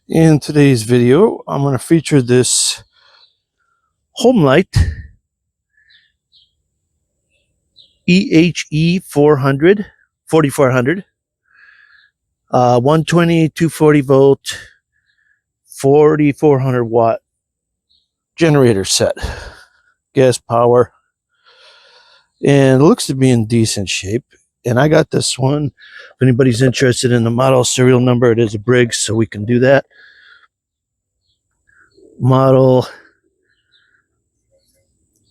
In today's video, I'm going to feature this Homelite EHE 4400, 120, 240 volt, 4400 watt generator set, gas power, and it looks to be in decent shape. And I got this one. If anybody's interested in the model serial number, it is a Briggs, so we can do that. Model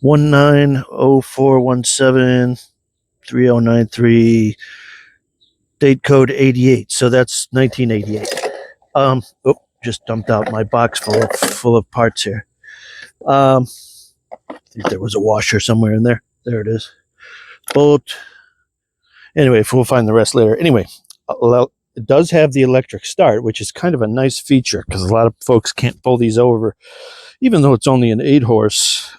1904173093, date code 88, so that's 1988. Just dumped out my box full of parts here. I think there was a washer somewhere in there. There it is. Bolt. Anyway, we'll find the rest later. Anyway, it does have the electric start, which is kind of a nice feature because a lot of folks can't pull these over, even though it's only an 8-horse.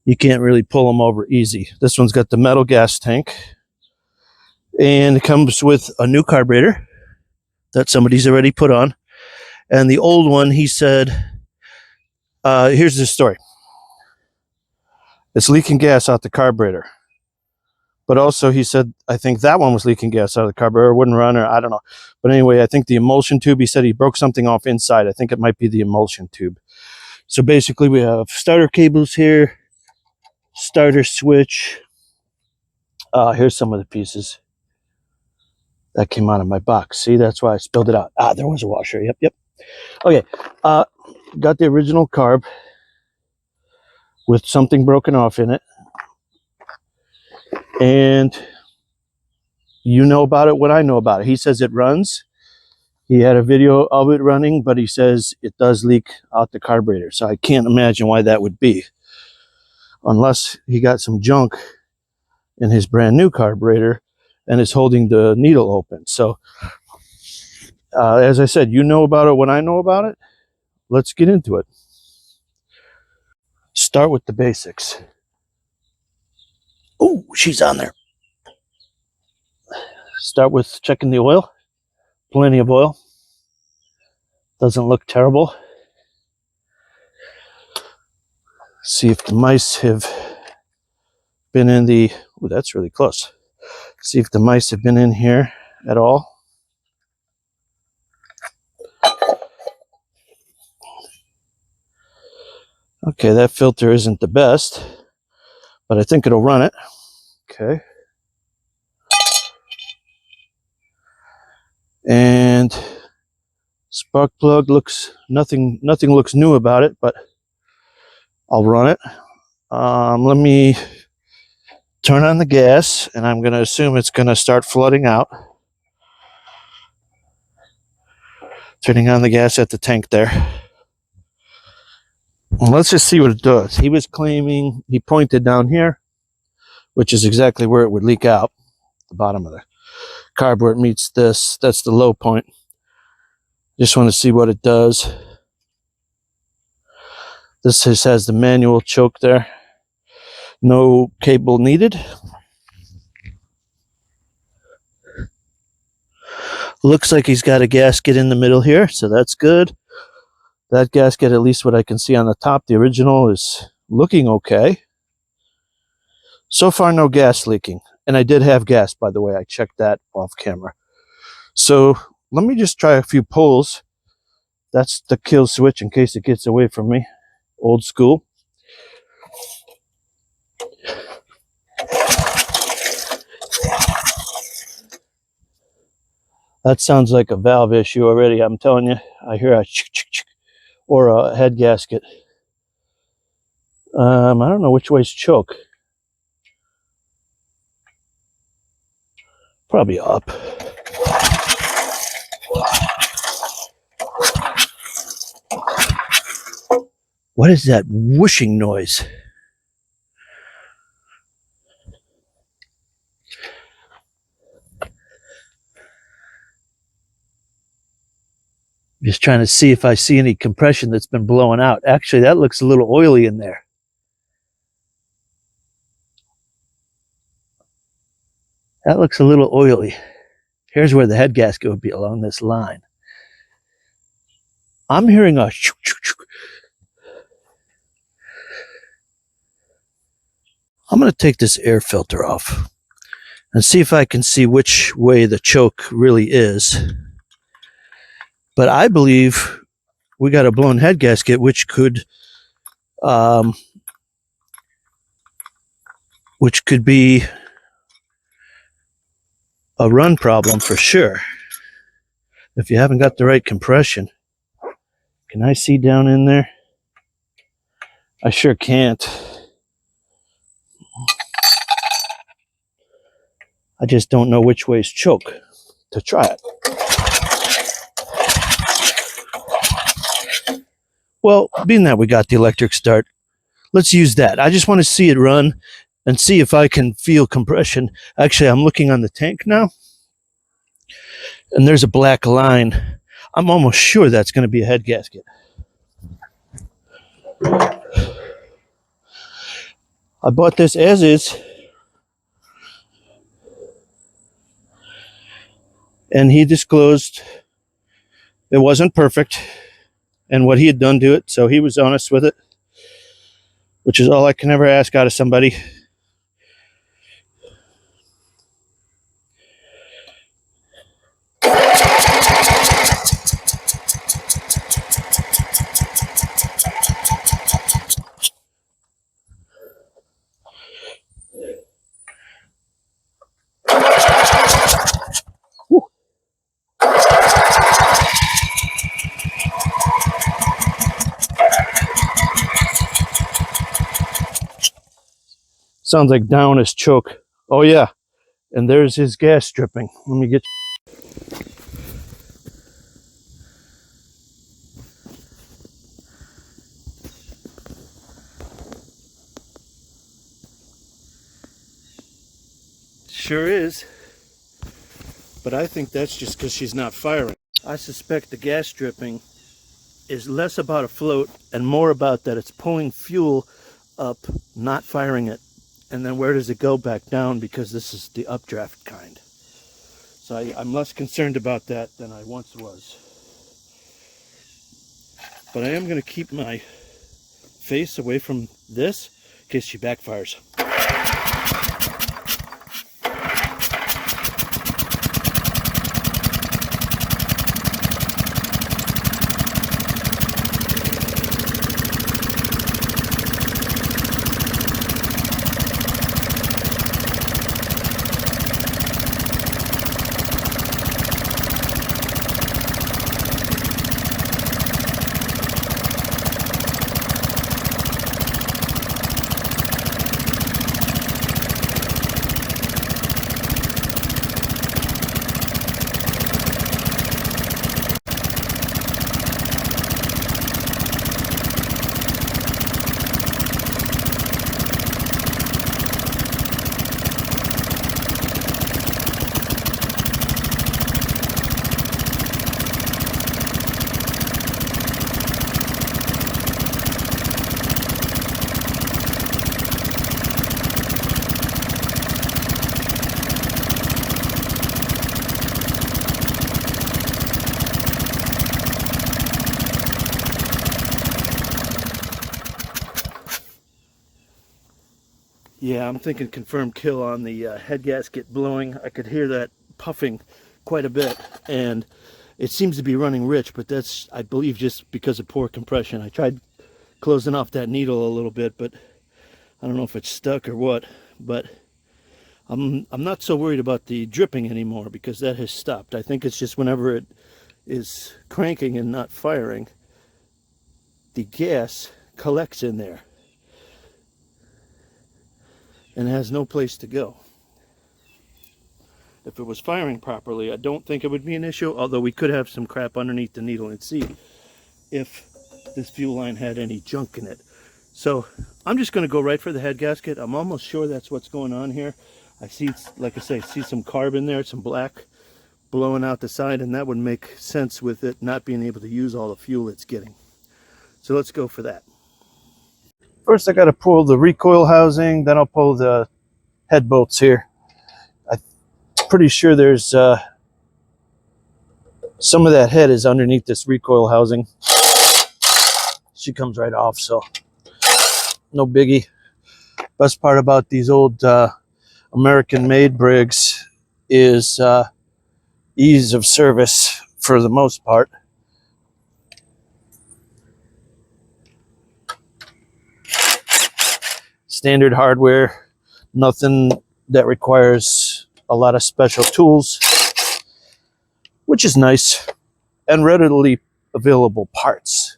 You can't really pull them over easy. This one's got the metal gas tank, and it comes with a new carburetor that somebody's already put on. And the old one, he said, here's the story. It's leaking gas out the carburetor. But also, he said, I think that one was leaking gas out of the carburetor. It wouldn't run, or I don't know. But anyway, I think the emulsion tube, he said he broke something off inside. I think it might be the emulsion tube. So basically, we have starter cables here, starter switch. Here's some of the pieces that came out of my box. See, that's why I spilled it out. There was a washer. Yep. Okay, got the original carb with something broken off in it. And you know about it what I know about it. He says it runs. He had a video of it running, but he says it does leak out the carburetor. So I can't imagine why that would be, unless he got some junk in his brand new carburetor and is holding the needle open. So as I said, you know about it when I know about it. Let's get into it. Start with the basics. Oh, she's on there. Start with checking the oil. Plenty of oil. Doesn't look terrible. See if the mice have been in the... Oh, that's really close. See if the mice have been in here at all. Okay, that filter isn't the best, but I think it'll run it. Okay. And spark plug looks, nothing looks new about it, but I'll run it. Let me turn on the gas, and I'm going to assume it's going to start flooding out. Turning on the gas at the tank there. Well, let's just see what it does. He was claiming, he pointed down here, which is exactly where it would leak out. The bottom of the carb where it meets this. That's the low point. Just want to see what it does. This just has the manual choke there. No cable needed. Looks like he's got a gasket in the middle here, so that's good. That gasket, at least what I can see on the top, the original, is looking okay. So far, no gas leaking. And I did have gas, by the way. I checked that off camera. So let me just try a few pulls. That's the kill switch in case it gets away from me. Old school. That sounds like a valve issue already, I'm telling you. I hear a chick, or a head gasket. I don't know which way's choke. Probably up. What is that whooshing noise? Just trying to see if I see any compression that's been blowing out. Actually, that looks a little oily in there. That looks a little oily. Here's where the head gasket would be, along this line. I'm hearing a shoo, shoo, shoo. I'm going to take this air filter off and see if I can see which way the choke really is. But I believe we got a blown head gasket, which could be a run problem for sure. If you haven't got the right compression. Can I see down in there? I sure can't. I just don't know which way's choke to try it. Well, being that we got the electric start, let's use that. I just want to see it run and see if I can feel compression. Actually, I'm looking on the tank now, and there's a black line. I'm almost sure that's going to be a head gasket. I bought this as is, and he disclosed it wasn't perfect and what he had done to it, so he was honest with it, which is all I can ever ask out of somebody. Whew. Sounds like down his choke. Oh yeah, and there's his gas dripping. Let me get. Sure is, but I think that's just because she's not firing. I suspect the gas dripping is less about a float and more about that it's pulling fuel up, not firing it. And then where does it go? Back down, because this is the updraft kind. So I'm less concerned about that than I once was. But I am going to keep my face away from this in case she backfires. Yeah, I'm thinking confirmed kill on the head gasket blowing. I could hear that puffing quite a bit, and it seems to be running rich, but that's, I believe, just because of poor compression. I tried closing off that needle a little bit, but I don't know if it's stuck or what. But I'm not so worried about the dripping anymore because that has stopped. I think it's just whenever it is cranking and not firing, the gas collects in there and has no place to go. If it was firing properly, I don't think it would be an issue, although we could have some crap underneath the needle and see if this fuel line had any junk in it. So I'm just going to go right for the head gasket. I'm almost sure that's what's going on here. I see, like I say, see some carb in there, some black blowing out the side, and that would make sense with it not being able to use all the fuel it's getting. So let's go for that. First I got to pull the recoil housing, then I'll pull the head bolts here. I'm pretty sure there's some of that head is underneath this recoil housing. she comes right off, so no biggie. Best part about these old American-made Briggs is ease of service for the most part. Standard hardware, nothing that requires a lot of special tools, which is nice, and readily available parts.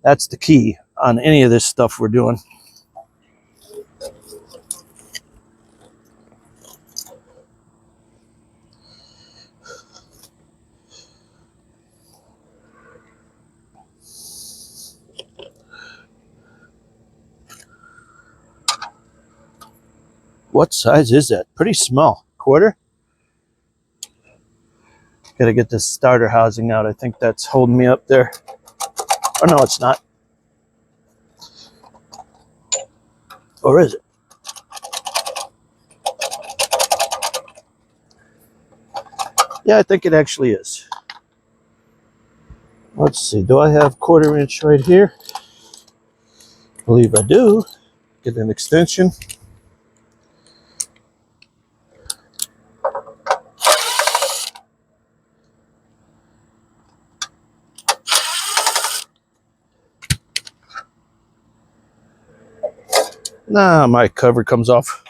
That's the key on any of this stuff we're doing. What size is that? Pretty small. Quarter? Gotta get this starter housing out. I think that's holding me up there. Oh, no, it's not. Or is it? Yeah, I think it actually is. Let's see. Do I have 1/4 inch right here? I believe I do. Get an extension. Nah, my cover comes off.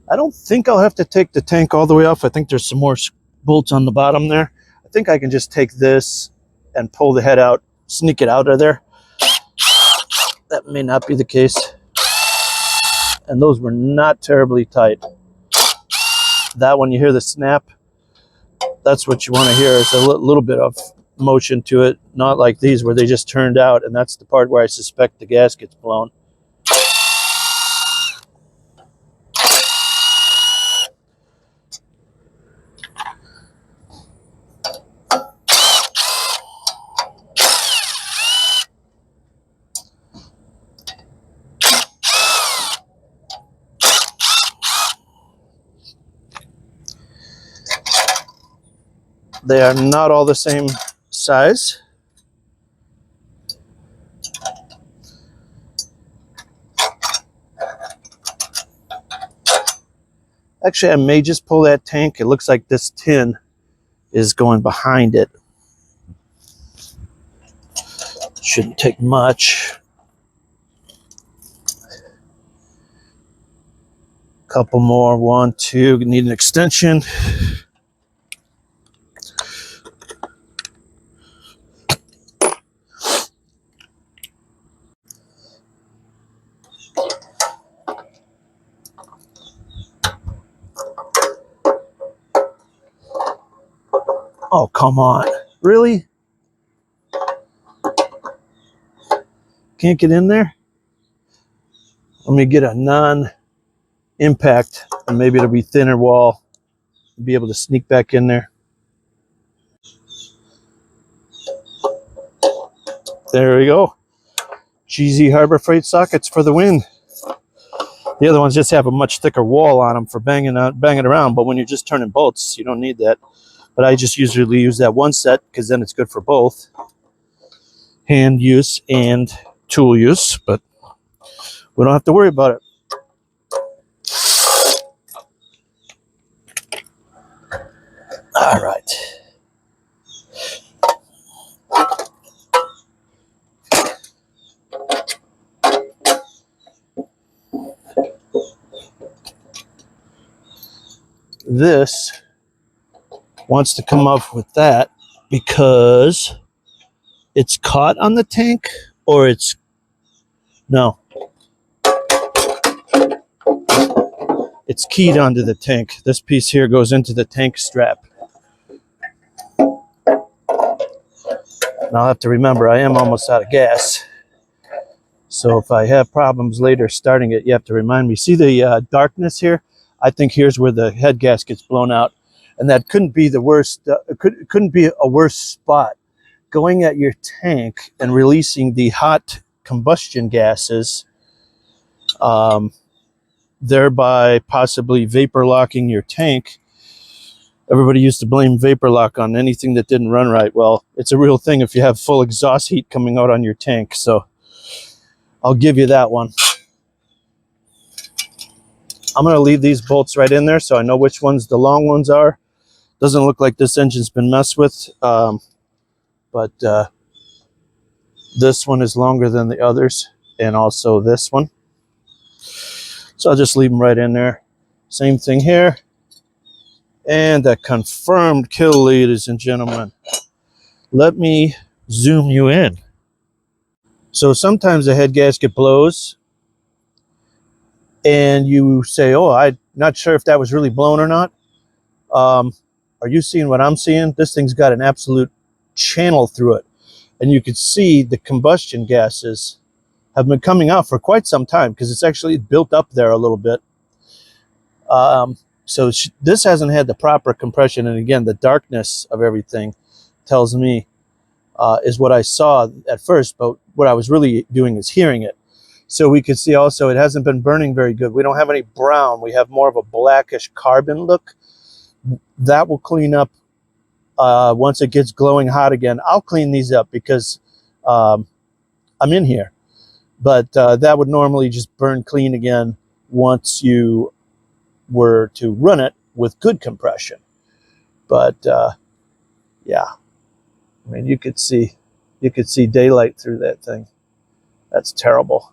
I don't think I'll have to take the tank all the way off. I think there's some more bolts on the bottom there. I think I can just take this and pull the head out, sneak it out of there. That may not be the case. And those were not terribly tight. That one, you hear the snap, that's what you want to hear, is a little bit of motion to it, not like these where they just turned out, and that's the part where I suspect the gasket's blown. They are not all the same size. Actually, I may just pull that tank. It looks like this tin is going behind it. Shouldn't take much. Couple more. 1, 2. Need an extension. Oh, come on. Really? Can't get in there? Let me get a non-impact, and maybe it'll be thinner wall. Be able to sneak back in there. There we go. GZ Harbor Freight sockets for the win. The other ones just have a much thicker wall on them for banging around, but when you're just turning bolts, you don't need that. But I just usually use that one set because then it's good for both hand use and tool use, but we don't have to worry about it. All right. This wants to come off with that because it's caught on the tank, or it's no, it's keyed onto the tank. This piece here goes into the tank strap. And I'll have to remember, I am almost out of gas, so if I have problems later starting it, you have to remind me. See the darkness here? I think here's where the head gasket's blown out, and that couldn't be the worst. Couldn't be a worse spot. Going at your tank and releasing the hot combustion gases, thereby possibly vapor locking your tank. Everybody used to blame vapor lock on anything that didn't run right. Well, it's a real thing if you have full exhaust heat coming out on your tank. So I'll give you that one. I'm going to leave these bolts right in there so I know which ones the long ones are. Doesn't look like this engine's been messed with, but this one is longer than the others, and also this one. So I'll just leave them right in there. Same thing here. And a confirmed kill, ladies and gentlemen. Let me zoom you in. So sometimes the head gasket blows, and you say, oh, I'm not sure if that was really blown or not. Are you seeing what I'm seeing? This thing's got an absolute channel through it. And you can see the combustion gases have been coming out for quite some time because it's actually built up there a little bit. So this hasn't had the proper compression. And again, the darkness of everything tells me is what I saw at first, but what I was really doing is hearing it. So we could see also it hasn't been burning very good. We don't have any brown. We have more of a blackish carbon look. That will clean up once it gets glowing hot again. I'll clean these up because I'm in here. But that would normally just burn clean again once you were to run it with good compression. But yeah, I mean, you could see daylight through that thing. That's terrible.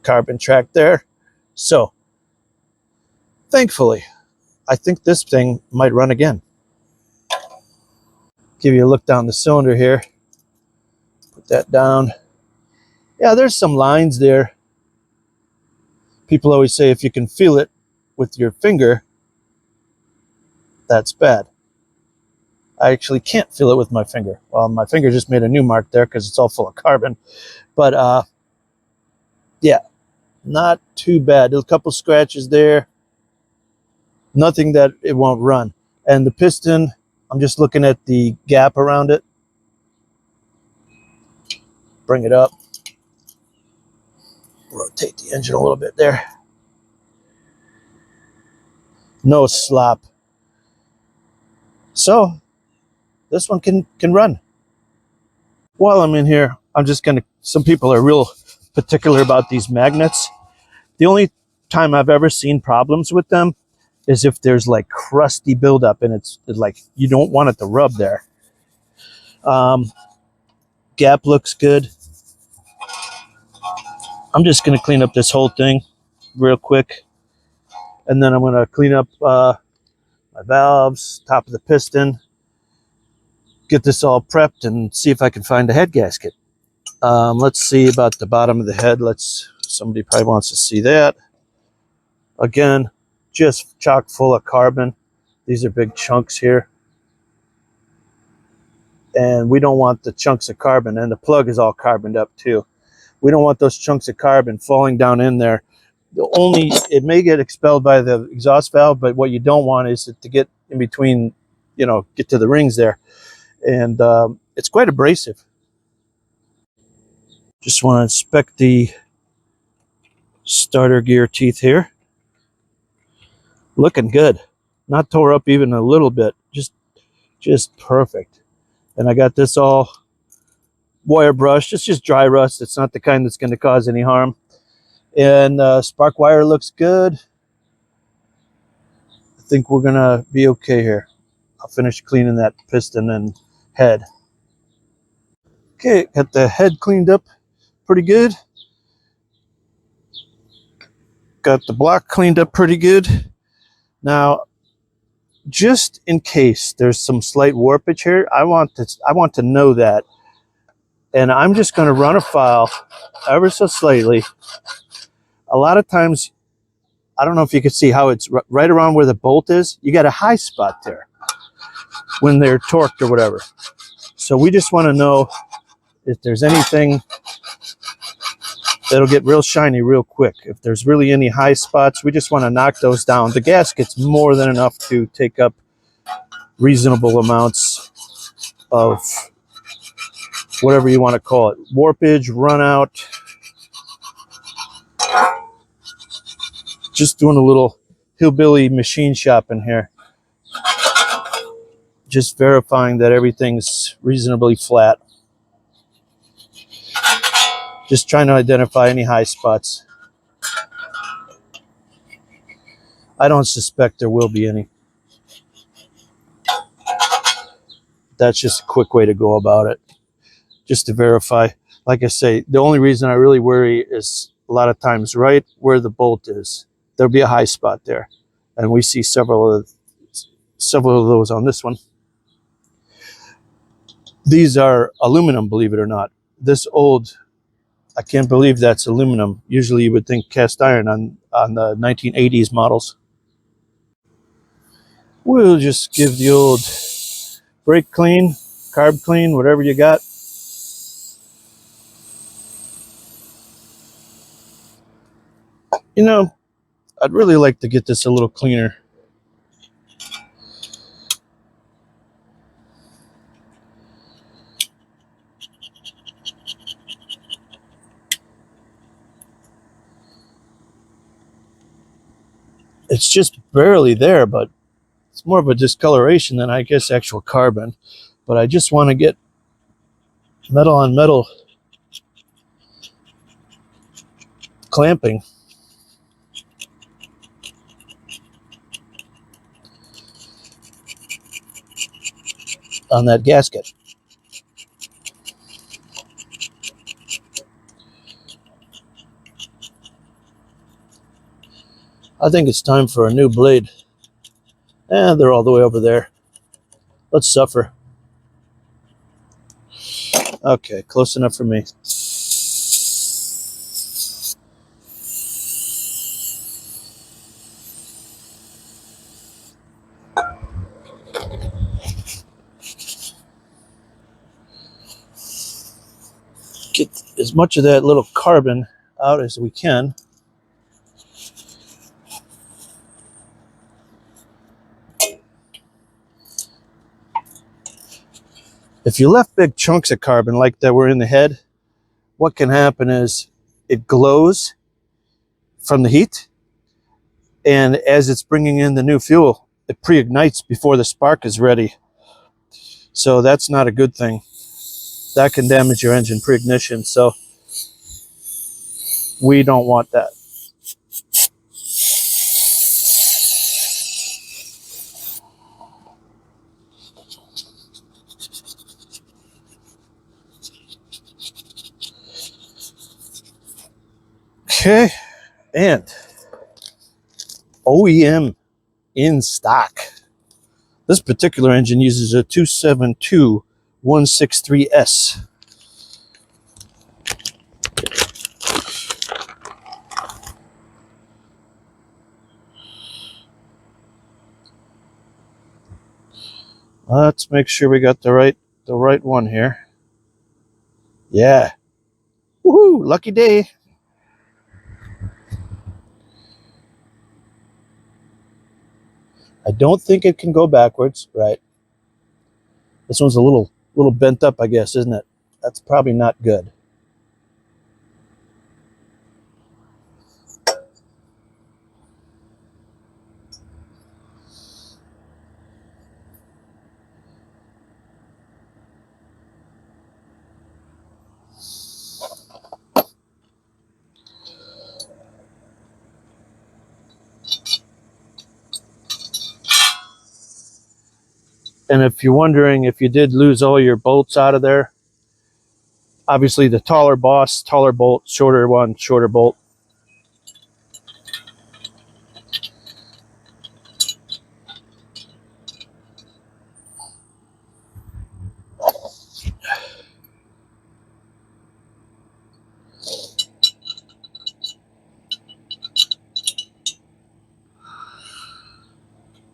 Carbon track there. So thankfully, I think this thing might run again. Give you a look down the cylinder here. Put that down. Yeah, there's some lines there. People always say if you can feel it with your finger, that's bad. I actually can't feel it with my finger. Well, my finger just made a new mark there because it's all full of carbon. But yeah, not too bad. There's a couple scratches there. Nothing that it won't run. And the piston, I'm just looking at the gap around it. Bring it up. Rotate the engine a little bit there. No slop. So this one can run. While I'm in here, I'm just gonna, some people are real particular about these magnets. The only time I've ever seen problems with them is if there's like crusty buildup and it's like you don't want it to rub there. Gap looks good. I'm just gonna clean up this whole thing real quick, and then I'm gonna clean up my valves, top of the piston, get this all prepped, and see if I can find a head gasket. Let's see about the bottom of the head. Somebody probably wants to see that. Again, just chock full of carbon. These are big chunks here. And we don't want the chunks of carbon, and the plug is all carboned up too. We don't want those chunks of carbon falling down in there. It may get expelled by the exhaust valve, but what you don't want is it to get in between, get to the rings there. And it's quite abrasive. Just want to inspect the starter gear teeth here. Looking good. Not tore up even a little bit. Just perfect. And I got this all wire brushed. It's just dry rust. It's not the kind that's going to cause any harm. And spark wire looks good. I think we're going to be okay here. I'll finish cleaning that piston and head. Okay, got the head cleaned up pretty good. Got the block cleaned up pretty good. Now, just in case there's some slight warpage here, I want to know that. And I'm just going to run a file ever so slightly. A lot of times, I don't know if you can see how it's right around where the bolt is. You got a high spot there when they're torqued or whatever. So we just want to know if there's anything that'll get real shiny real quick. If there's really any high spots, we just want to knock those down. The gasket's more than enough to take up reasonable amounts of whatever you want to call it. Warpage, run out. Just doing a little hillbilly machine shop in here. Just verifying that everything's reasonably flat. Just trying to identify any high spots. I don't suspect there will be any. That's just a quick way to go about it. Just to verify. Like I say, the only reason I really worry is a lot of times right where the bolt is, there'll be a high spot there. And we see several of those on this one. These are aluminum, believe it or not. This old, I can't believe that's aluminum. Usually you would think cast iron on the 1980s models. We'll just give the old brake clean, carb clean, whatever you got. You know, I'd really like to get this a little cleaner. It's just barely there, but it's more of a discoloration than I guess actual carbon. But I just want to get metal on metal clamping on that gasket. I think it's time for a new blade. And they're all the way over there. Let's suffer. Okay, close enough for me. Get as much of that little carbon out as we can. If you left big chunks of carbon like that were in the head, what can happen is it glows from the heat, and as it's bringing in the new fuel, it pre-ignites before the spark is ready. So that's not a good thing. That can damage your engine pre-ignition, so we don't want that. Okay, and OEM in stock. This particular engine uses a 272163S. Let's make sure we got the right one here. Yeah. Woohoo! Lucky day. I don't think it can go backwards, right? This one's a little bent up, I guess, isn't it? That's probably not good. And if you're wondering if you did lose all your bolts out of there, obviously the taller boss, taller bolt, shorter one, shorter bolt.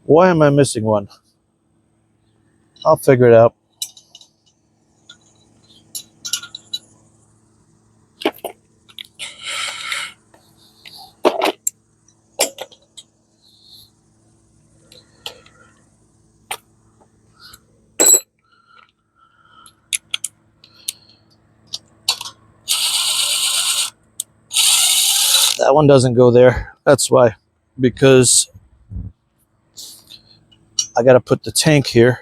Why am I missing one? I'll figure it out. That one doesn't go there. That's why. Because I got to put the tank here.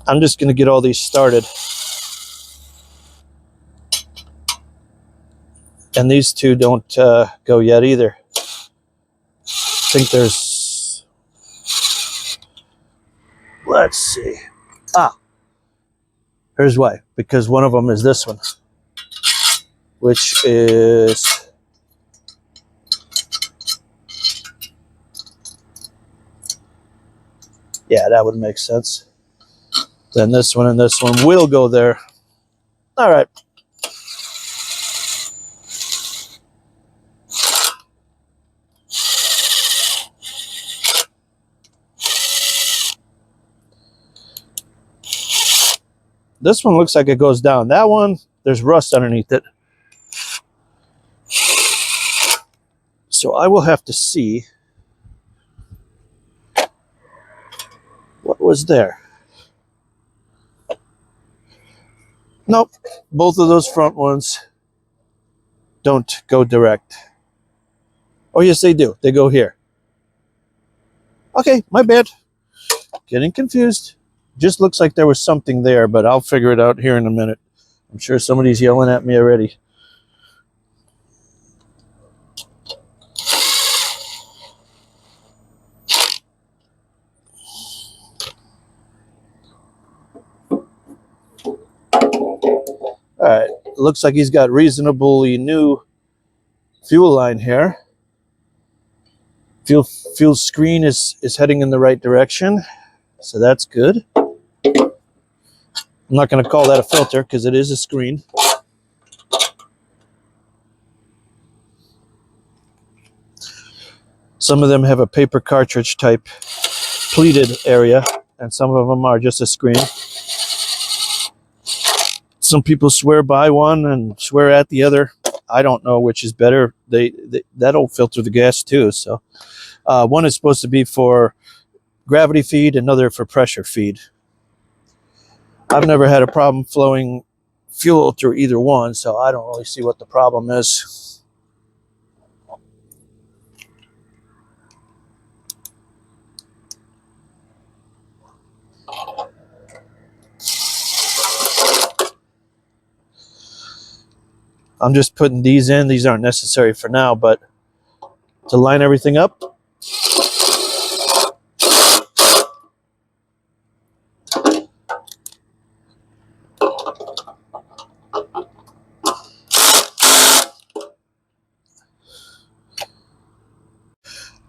I'm just going to get all these started. And these two don't go yet either. I think there's, let's see. Ah, here's why. Because one of them is this one, which is, yeah, that would make sense. Then this one and this one will go there. All right. This one looks like it goes down. That one, there's rust underneath it. So I will have to see what was there. Nope, both of those front ones don't go direct. Oh yes, they do. They go here. Okay, my bad. Getting confused. Just looks like there was something there, but I'll figure it out here in a minute. I'm sure somebody's yelling at me already. All right, looks like he's got reasonably new fuel line here. Fuel screen is heading in the right direction, so that's good. I'm not going to call that a filter because it is a screen. Some of them have a paper cartridge type pleated area, and some of them are just a screen. Some people swear by one and swear at the other. I don't know which is better. That'll filter the gas too. So one is supposed to be for gravity feed, another for pressure feed. I've never had a problem flowing fuel through either one, so I don't really see what the problem is. I'm just putting these in. These aren't necessary for now, but to line everything up.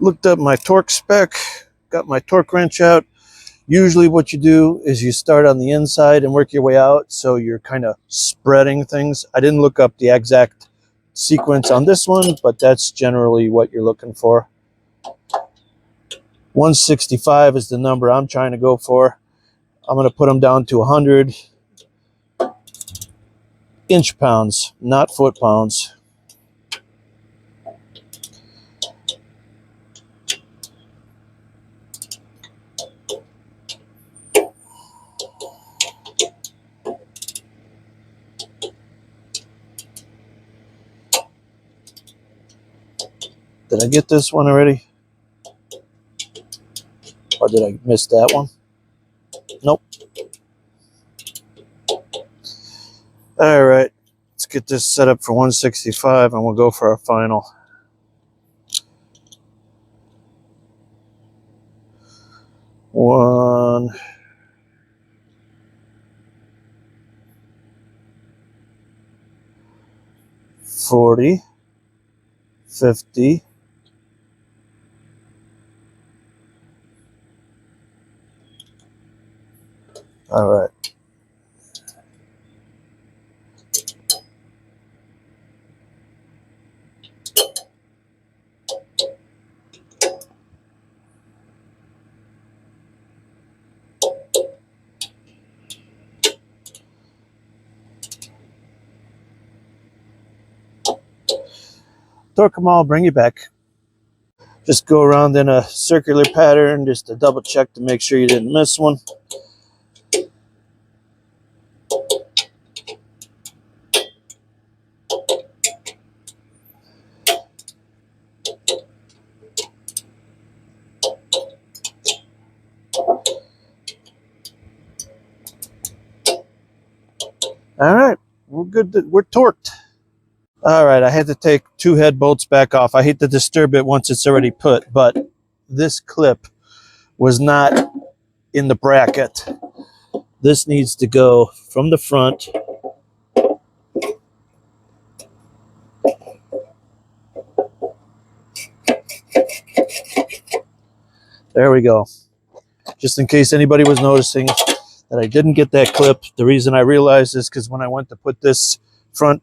Looked up my torque spec, got my torque wrench out. Usually what you do is you start on the inside and work your way out, so you're kind of spreading things. I didn't look up the exact sequence on this one, but that's generally what you're looking for. 165 is the number I'm trying to go for. I'm going to put them down to 100 inch-pounds, not foot-pounds. Did I get this one already? Or did I miss that one? Nope. All right, let's get this set up for 165 and we'll go for our final. One. 40, 50, all right. Torque them all, bring you back. Just go around in a circular pattern just to double check to make sure you didn't miss one. All right, we're good. We're torqued. All right, I had to take 2 head bolts back off. I hate to disturb it once it's already put, but this clip was not in the bracket. This needs to go from the front. There we go. Just in case anybody was noticing that I didn't get that clip, the reason I realized is because when I went to put this front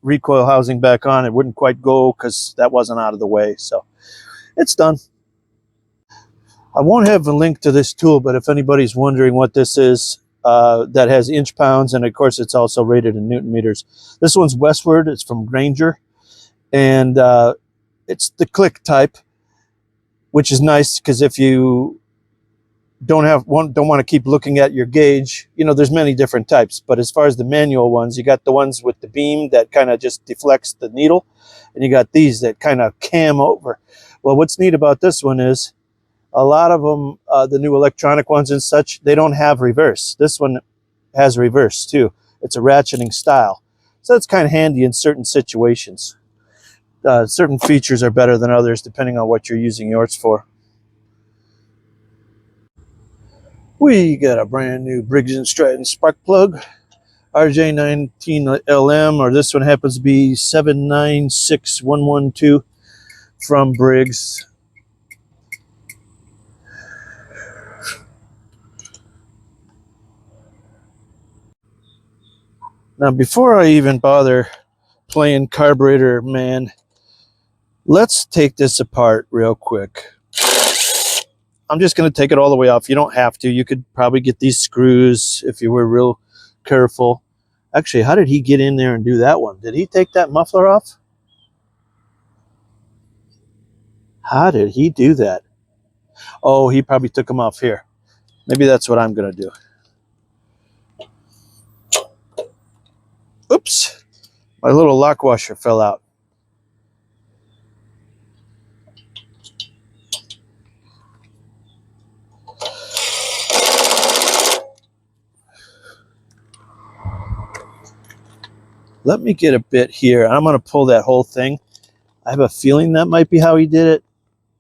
recoil housing back on, it wouldn't quite go because that wasn't out of the way. So it's done. I won't have a link to this tool, but if anybody's wondering what this is, that has inch pounds, and of course it's also rated in Newton meters. This one's Westward. It's from Granger, and it's the click type, which is nice because if you don't want to keep looking at your gauge, you know, there's many different types, but as far as the manual ones, you got the ones with the beam that kind of just deflects the needle, and you got these that kind of cam over. Well, what's neat about this one is a lot of them, the new electronic ones and such, they don't have reverse. This one has reverse too. It's a ratcheting style, so it's kind of handy in certain situations. Certain features are better than others depending on what you're using yours for. We got a brand new Briggs and Stratton spark plug, RJ19LM, or this one happens to be 796112 from Briggs. Now, before I even bother playing Carburetor, man, let's take this apart real quick. I'm just going to take it all the way off. You don't have to. You could probably get these screws if you were real careful. Actually, how did he get in there and do that one? Did he take that muffler off? How did he do that? Oh, he probably took them off here. Maybe that's what I'm going to do. Oops. My little lock washer fell out. Let me get a bit here. I'm going to pull that whole thing. I have a feeling that might be how he did it,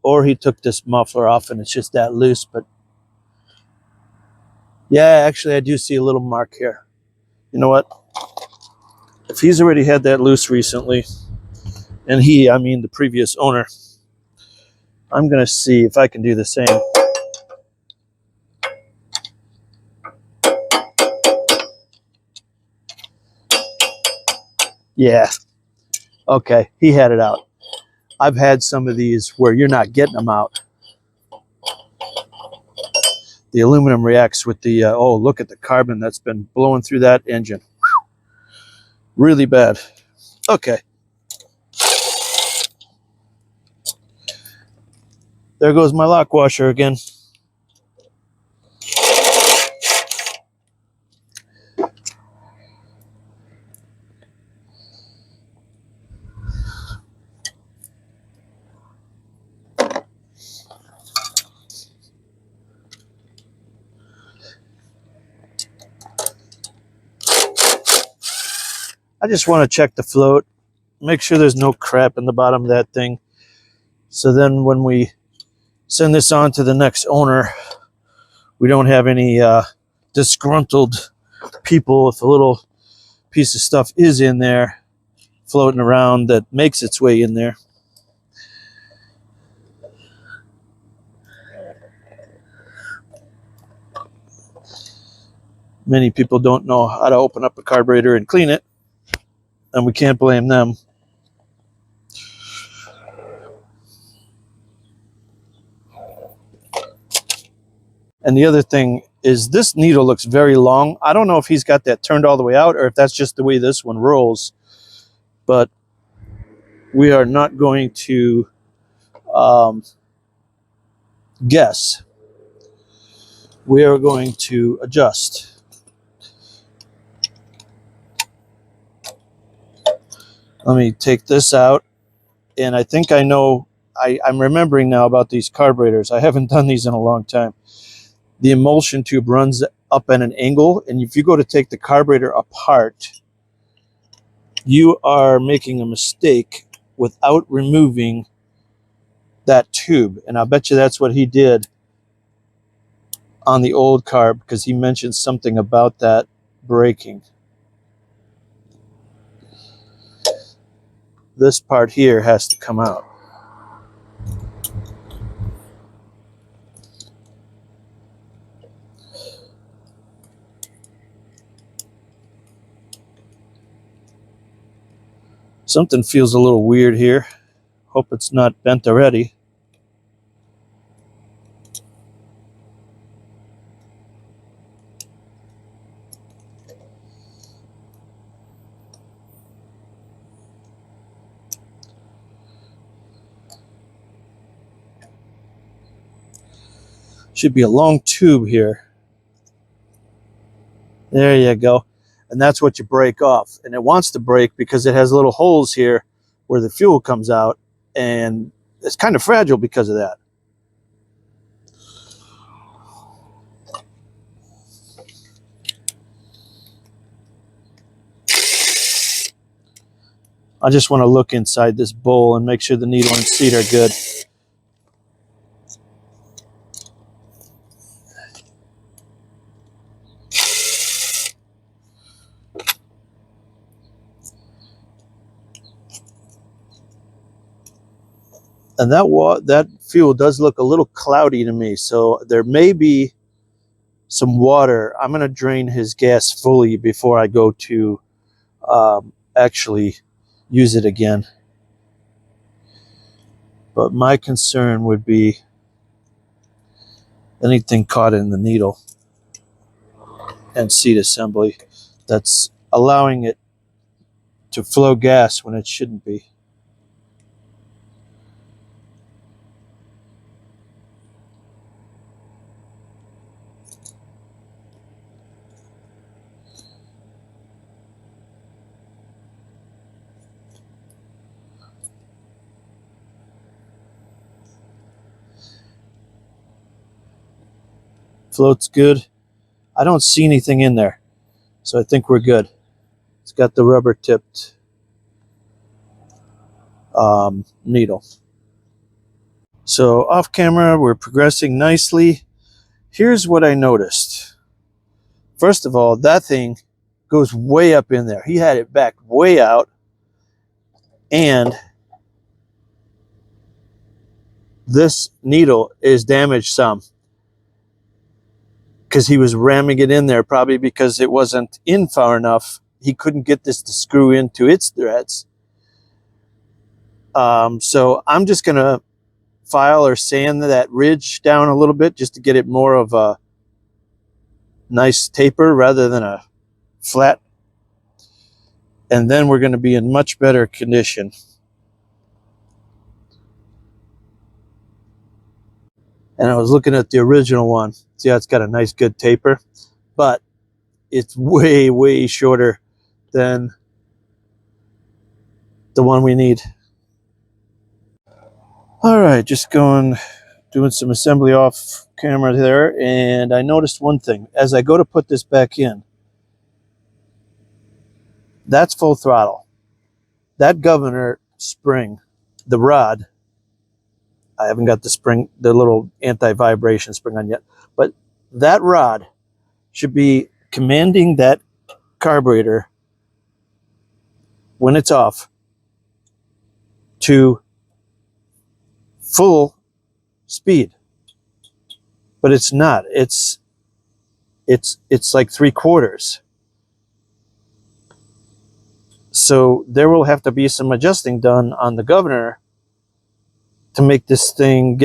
or he took this muffler off and it's just that loose. But yeah, actually, I do see a little mark here. You know what? If he's already had that loose recently, and I mean the previous owner, I'm going to see if I can do the same. Yeah. Okay, he had it out. I've had some of these where you're not getting them out. The aluminum reacts with the, oh, look at the carbon that's been blowing through that engine. Really bad. Okay. There goes my lock washer again. I just want to check the float, make sure there's no crap in the bottom of that thing. So then when we send this on to the next owner, we don't have any disgruntled people if a little piece of stuff is in there floating around that makes its way in there. Many people don't know how to open up a carburetor and clean it, and we can't blame them. And the other thing is this needle looks very long. I don't know if he's got that turned all the way out or if that's just the way this one rolls, but we are not going to guess. We are going to adjust. Let me take this out, and I think I know, I'm remembering now about these carburetors. I haven't done these in a long time. The emulsion tube runs up at an angle, and if you go to take the carburetor apart, you are making a mistake without removing that tube. And I bet you that's what he did on the old carb, because he mentioned something about that breaking. This part here has to come out. Something feels a little weird here. Hope it's not bent already. Should be a long tube here. There you go. And that's what you break off. And it wants to break because it has little holes here where the fuel comes out, and it's kind of fragile because of that. I just want to look inside this bowl and make sure the needle and seat are good. And that fuel does look a little cloudy to me, so there may be some water. I'm going to drain his gas fully before I go to actually use it again. But my concern would be anything caught in the needle and seat assembly that's allowing it to flow gas when it shouldn't be. Floats good. I don't see anything in there, so I think we're good. It's got the rubber tipped needle. So off camera, we're progressing nicely. Here's what I noticed. First of all, that thing goes way up in there. He had it back way out, and this needle is damaged some because he was ramming it in there, probably because it wasn't in far enough. He couldn't get this to screw into its threads. So I'm just going to file or sand that ridge down a little bit just to get it more of a nice taper rather than a flat. And then we're going to be in much better condition. And I was looking at the original one. See how it's got a nice good taper, but it's way, way shorter than the one we need. All right, just doing some assembly off camera there, and I noticed one thing. As I go to put this back in, that's full throttle. That governor spring, the rod, I haven't got the spring, the little anti-vibration spring on yet, but that rod should be commanding that carburetor when it's off to full speed, but it's not. It's like 3/4. So there will have to be some adjusting done on the governor to make this thing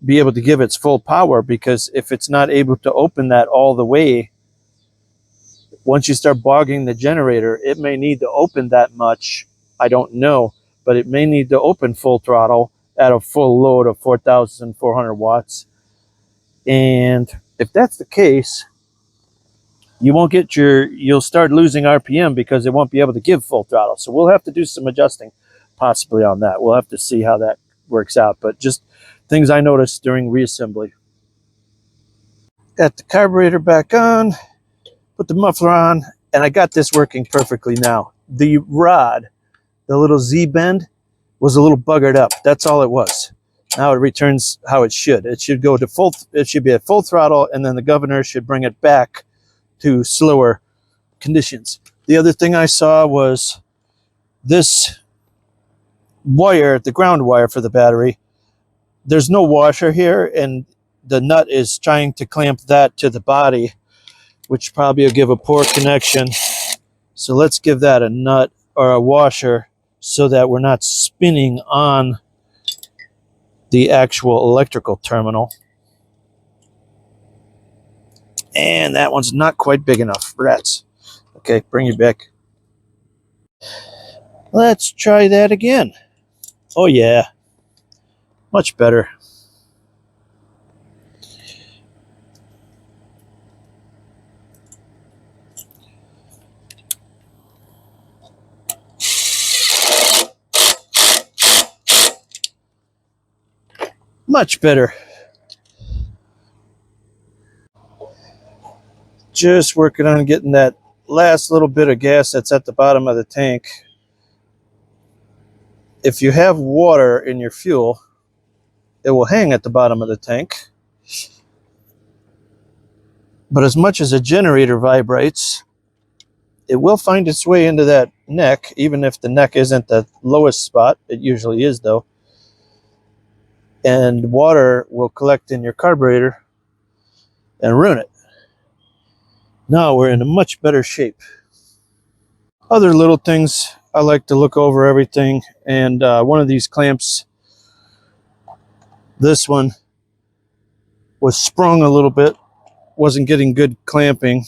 be able to give its full power, because if it's not able to open that all the way, once you start bogging the generator, it may need to open that much. I don't know, but it may need to open full throttle at a full load of 4,400 watts. And if that's the case, you'll start losing RPM because it won't be able to give full throttle. So we'll have to do some adjusting possibly on that. We'll have to see how that works out, but just things I noticed during reassembly. Got the carburetor back on, put the muffler on, and I got this working perfectly now. The rod, the little Z bend, was a little buggered up. That's all it was. Now it returns how it should. It should go to full, it should be at full throttle, and then the governor should bring it back to slower conditions. The other thing I saw was this wire, the ground wire for the battery. There's no washer here, and the nut is trying to clamp that to the body, which probably will give a poor connection. So let's give that a nut or a washer so that we're not spinning on the actual electrical terminal. And that one's not quite big enough. Rats. Okay, bring it back. Let's try that again. Oh yeah, much better. Much better. Just working on getting that last little bit of gas that's at the bottom of the tank. If you have water in your fuel, it will hang at the bottom of the tank. But as much as a generator vibrates, it will find its way into that neck, even if the neck isn't the lowest spot. It usually is, though. And water will collect in your carburetor and ruin it. Now we're in a much better shape. Other little things, I like to look over everything, and one of these clamps, this one, was sprung a little bit, wasn't getting good clamping.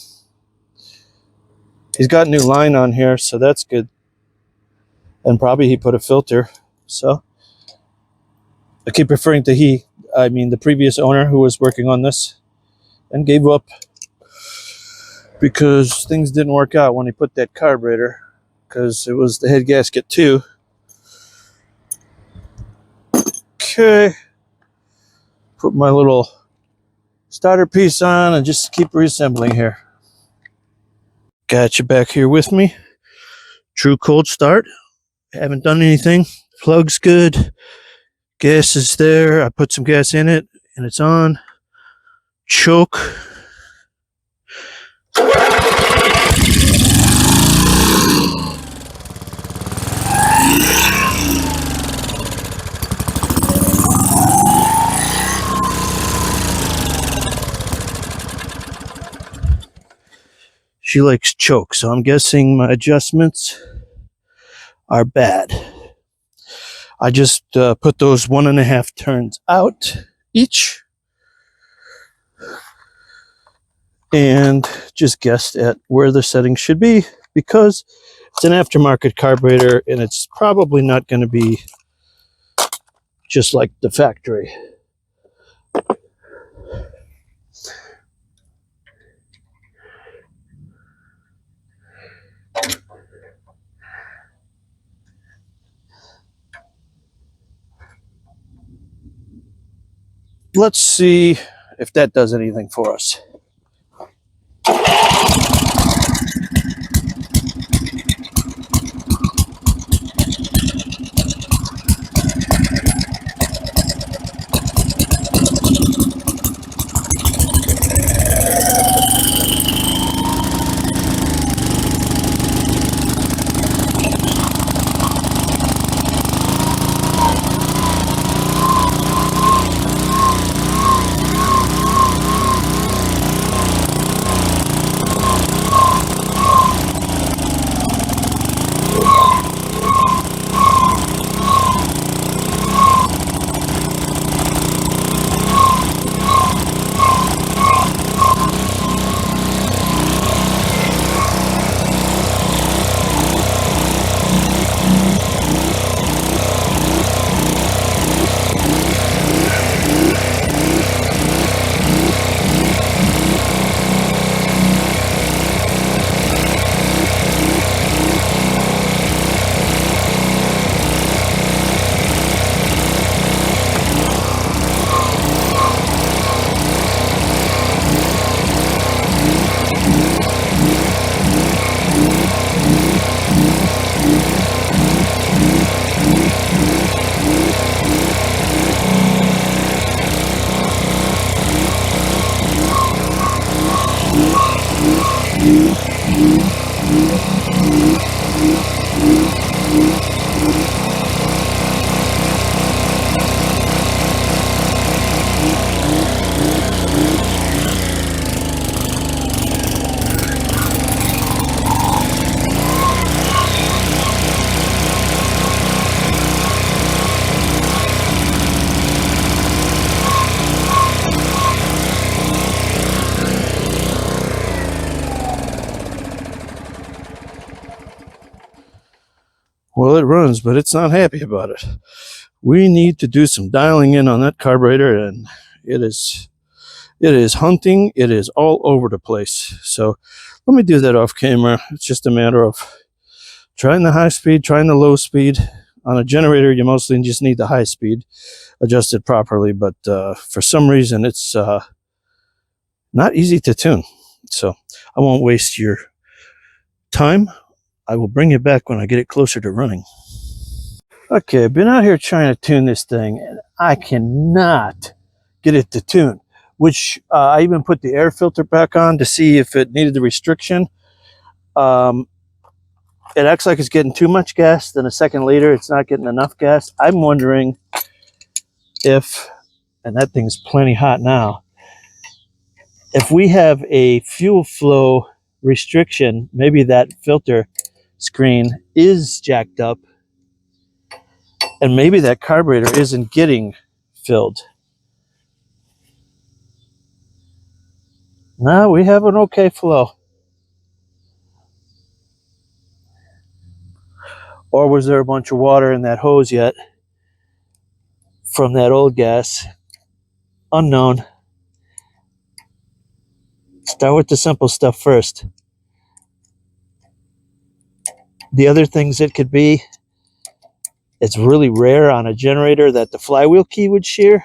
He's got new line on here, so that's good. And probably he put a filter, so I keep referring to he, I mean the previous owner who was working on this and gave up because things didn't work out when he put that carburetor, because it was the head gasket too. Okay, put my little starter piece on and just keep reassembling here. Got you back here with me. True cold start. Haven't done anything. Plug's good. Gas is there. I put some gas in it and it's on. Choke. She likes choke, so I'm guessing my adjustments are bad. I just put those 1.5 turns out each and just guessed at where the settings should be, because it's an aftermarket carburetor and it's probably not going to be just like the factory. Let's see if that does anything for us. Well, it runs, but it's not happy about it. We need to do some dialing in on that carburetor, and it is hunting. It is all over the place. So let me do that off camera. It's just a matter of trying the high speed, trying the low speed. On a generator, you mostly just need the high speed adjusted properly, but for some reason, it's not easy to tune. So I won't waste your time. I will bring you back when I get it closer to running. Okay, I've been out here trying to tune this thing, and I cannot get it to tune, which I even put the air filter back on to see if it needed the restriction. It acts like it's getting too much gas. Then a second later, it's not getting enough gas. I'm wondering if, and that thing's plenty hot now, if we have a fuel flow restriction, maybe that filter screen is jacked up, and maybe that carburetor isn't getting filled. No, we have an okay flow. Or was there a bunch of water in that hose yet from that old gas? Unknown. Start with the simple stuff first. The other things it could be, it's really rare on a generator that the flywheel key would shear.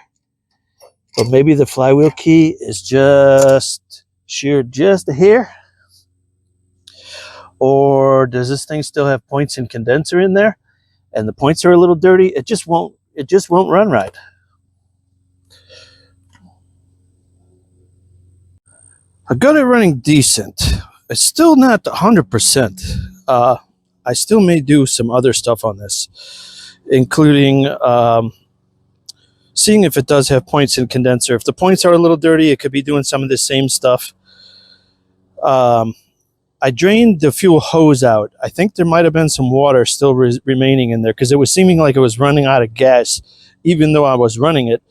But maybe the flywheel key is just sheared just a hair. Or does this thing still have points and condenser in there, and the points are a little dirty? It just won't run right. I got it running decent. It's still not 100%. I still may do some other stuff on this, including seeing if it does have points and condenser. If the points are a little dirty, it could be doing some of the same stuff. I drained the fuel hose out. I think there might have been some water still remaining in there because it was seeming like it was running out of gas, even though I was running it.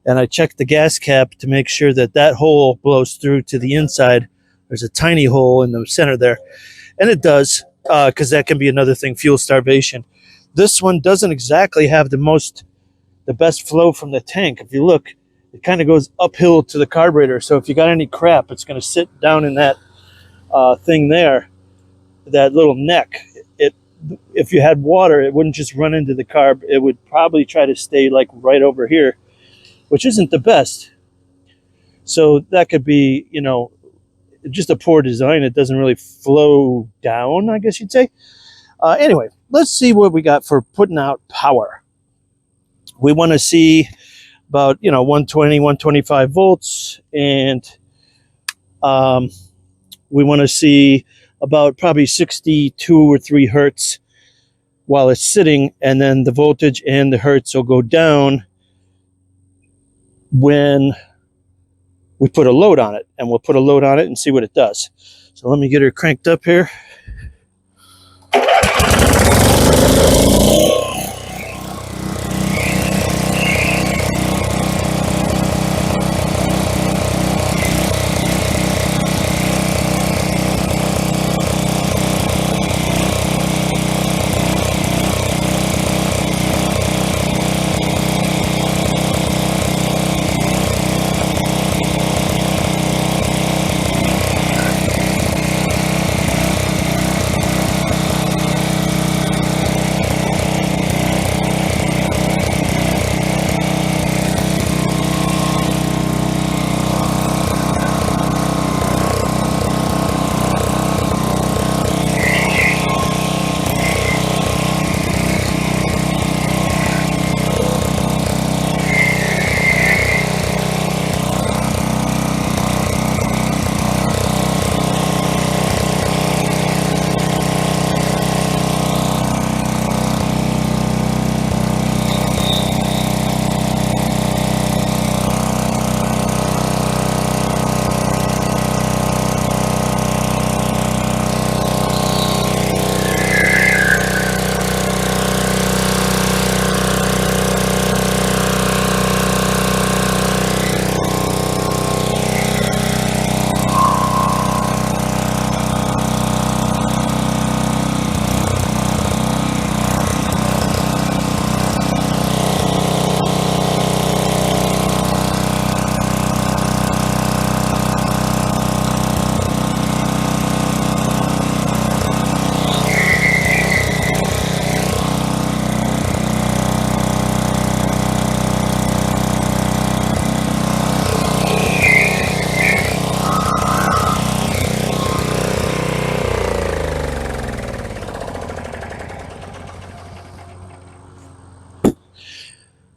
And I checked the gas cap to make sure that that hole blows through to the inside. There's a tiny hole in the center there. And it does, because that can be another thing, fuel starvation. This one doesn't exactly have the best flow from the tank. If you look, it kind of goes uphill to the carburetor. So if you got any crap, it's going to sit down in that thing there, that little neck. If you had water, it wouldn't just run into the carb. It would probably try to stay like right over here, which isn't the best. So that could be, just a poor design. It doesn't really flow down, I guess you'd say. Anyway, let's see what we got for putting out power. We want to see about, 120, 125 volts, and we want to see about probably 62 or 3 hertz while it's sitting, and then the voltage and the hertz will go down when we put a load on it, and we'll put a load on it and see what it does. So let me get her cranked up here.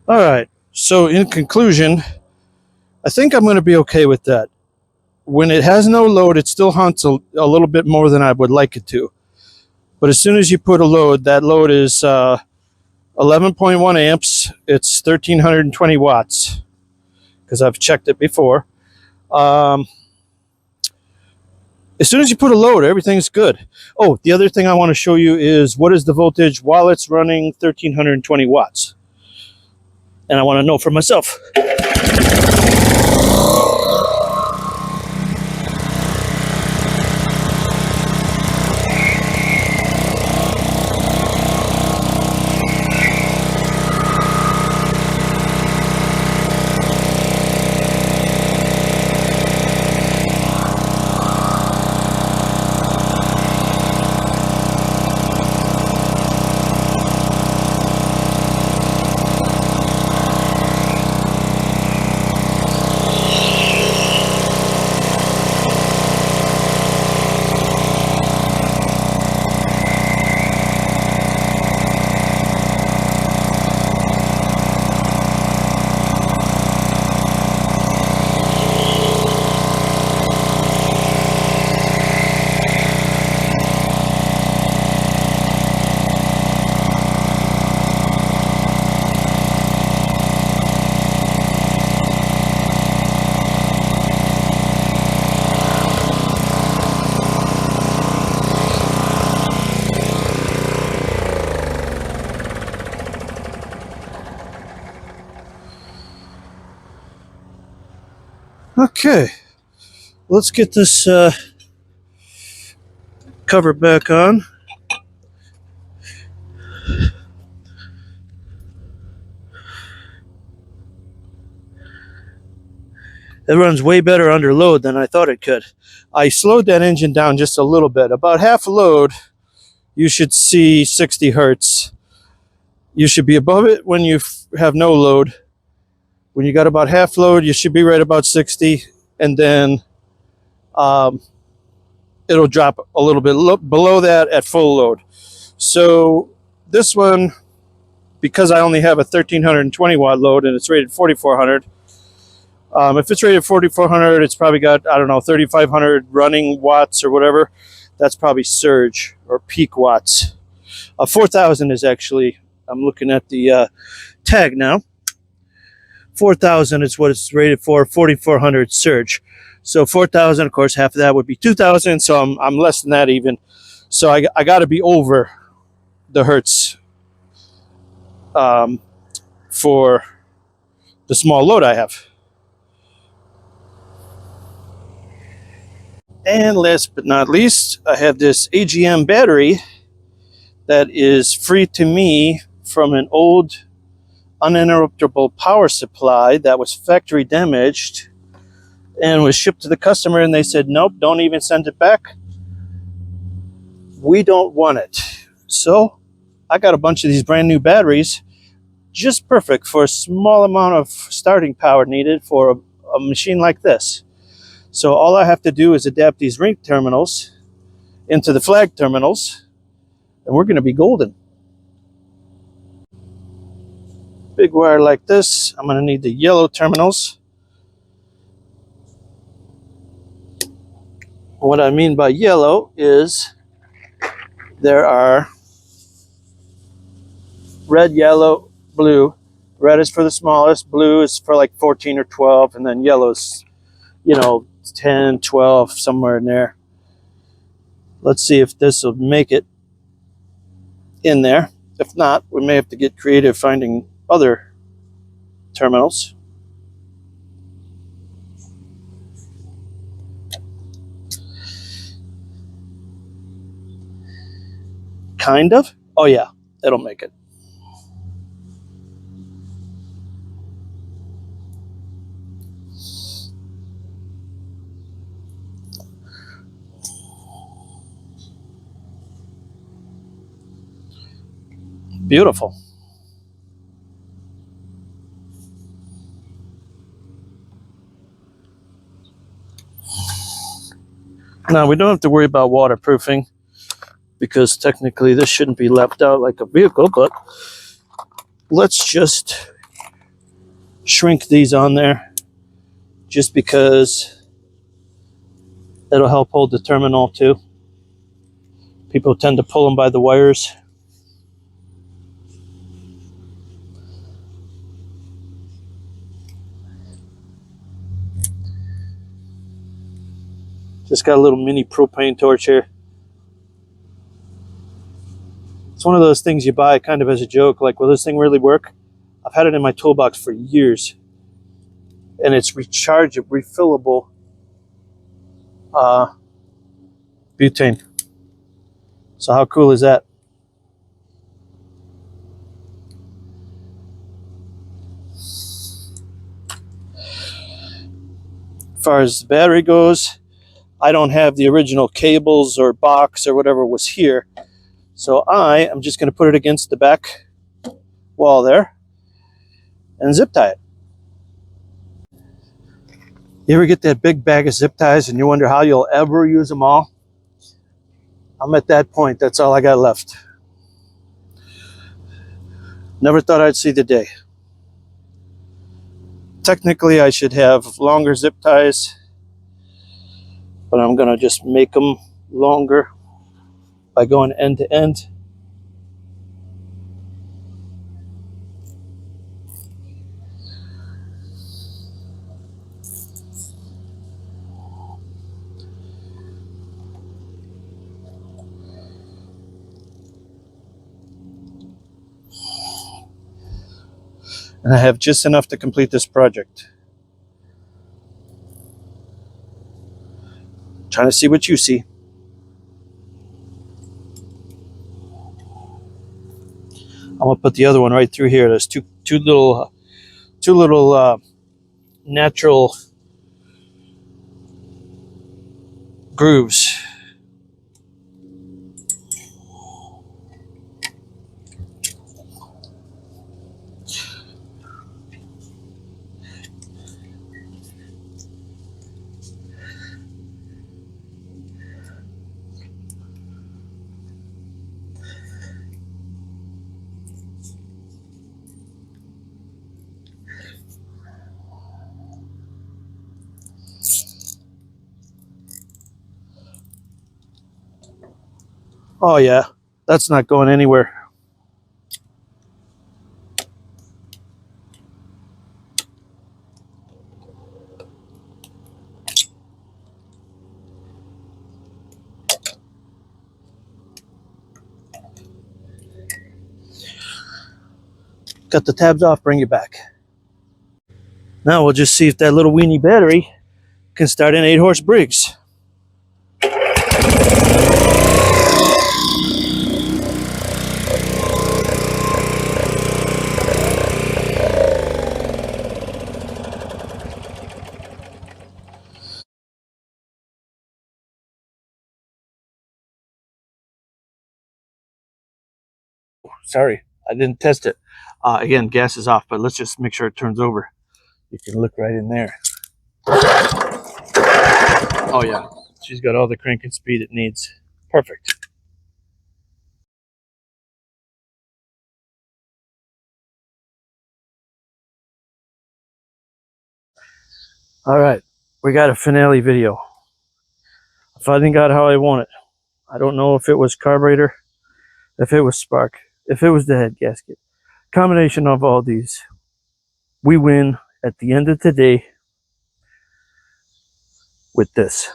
All right. So in conclusion, I think I'm going to be okay with that. When it has no load, it still hunts a little bit more than I would like it to. But as soon as you put a load, that load is 11.1 amps. It's 1,320 watts because I've checked it before. As soon as you put a load, everything's good. Oh, the other thing I want to show you is what is the voltage while it's running 1,320 watts. And I want to know for myself. Okay, let's get this cover back on. It runs way better under load than I thought it could. I slowed that engine down just a little bit. About half load, you should see 60 hertz. You should be above it when you have no load. When you got about half load, you should be right about 60, and then it'll drop a little bit below that at full load. So this one, because I only have a 1,320 watt load and it's rated 4,400, if it's rated 4,400, it's probably got, I don't know, 3,500 running watts or whatever. That's probably surge or peak watts. 4,000 is actually, I'm looking at the tag now. 4,000 is what it's rated for, 4,400 surge. So 4,000, of course, half of that would be 2,000, so I'm less than that even. So I got to be over the hertz for the small load I have. And last but not least, I have this AGM battery that is free to me from an old uninterruptible power supply that was factory damaged and was shipped to the customer, and they said, nope, don't even send it back. We don't want it. So I got a bunch of these brand new batteries, just perfect for a small amount of starting power needed for a machine like this. So all I have to do is adapt these ring terminals into the flag terminals, and we're going to be golden. Big wire like this, I'm going to need the yellow terminals. What I mean by yellow is there are red, yellow, blue. Red is for the smallest, blue is for like 14 or 12, and then yellow's, 10, 12, somewhere in there. Let's see if this will make it in there. If not, we may have to get creative finding other terminals. Kind of. Oh yeah, it'll make it. Beautiful. Now we don't have to worry about waterproofing because technically this shouldn't be left out like a vehicle, but let's just shrink these on there just because it'll help hold the terminal too. People tend to pull them by the wires. Just got a little mini propane torch here. It's one of those things you buy kind of as a joke, like, will this thing really work? I've had it in my toolbox for years, and it's rechargeable, refillable butane. So how cool is that? As far as the battery goes, I don't have the original cables or box or whatever was here. So I am just going to put it against the back wall there and zip tie it. You ever get that big bag of zip ties and you wonder how you'll ever use them all? I'm at that point. That's all I got left. Never thought I'd see the day. Technically, I should have longer zip ties, but I'm going to just make them longer by going end to end. And I have just enough to complete this project. Trying to see what you see. I'm gonna put the other one right through here. There's two little natural grooves. Oh yeah, that's not going anywhere. Cut the tabs off, bring it back. Now we'll just see if that little weenie battery can start an 8-horse Briggs. Sorry, I didn't test it. Again, gas is off, but let's just make sure it turns over. You can look right in there. Oh yeah, she's got all the cranking speed it needs. Perfect. All right, we got a finale video. I finally got how I want it. I don't know if it was carburetor, if it was spark, if it was the head gasket. Combination of all these. We win at the end of today with this.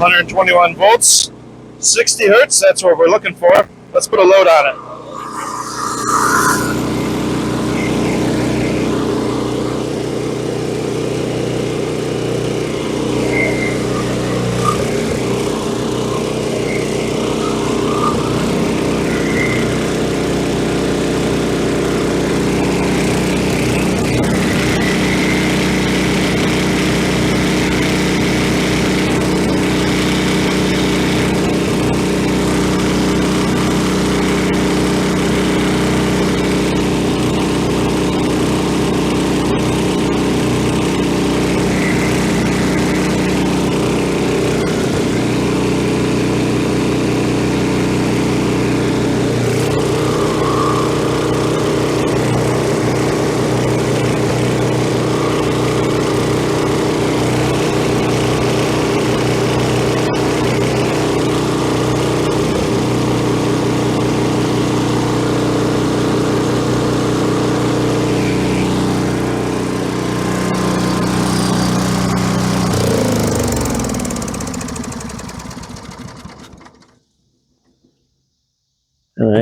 121 volts, 60 hertz, that's what we're looking for. Let's put a load on it.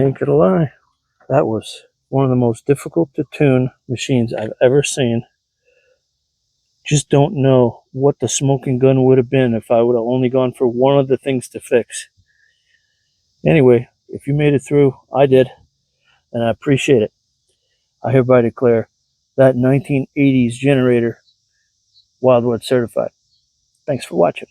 ain't gonna lie. That was one of the most difficult to tune machines I've ever seen. Just don't know what the smoking gun would have been if I would have only gone for one of the things to fix. Anyway, if you made it through, I did, and I appreciate it. I hereby declare that 1980s generator Wildwood certified. Thanks for watching.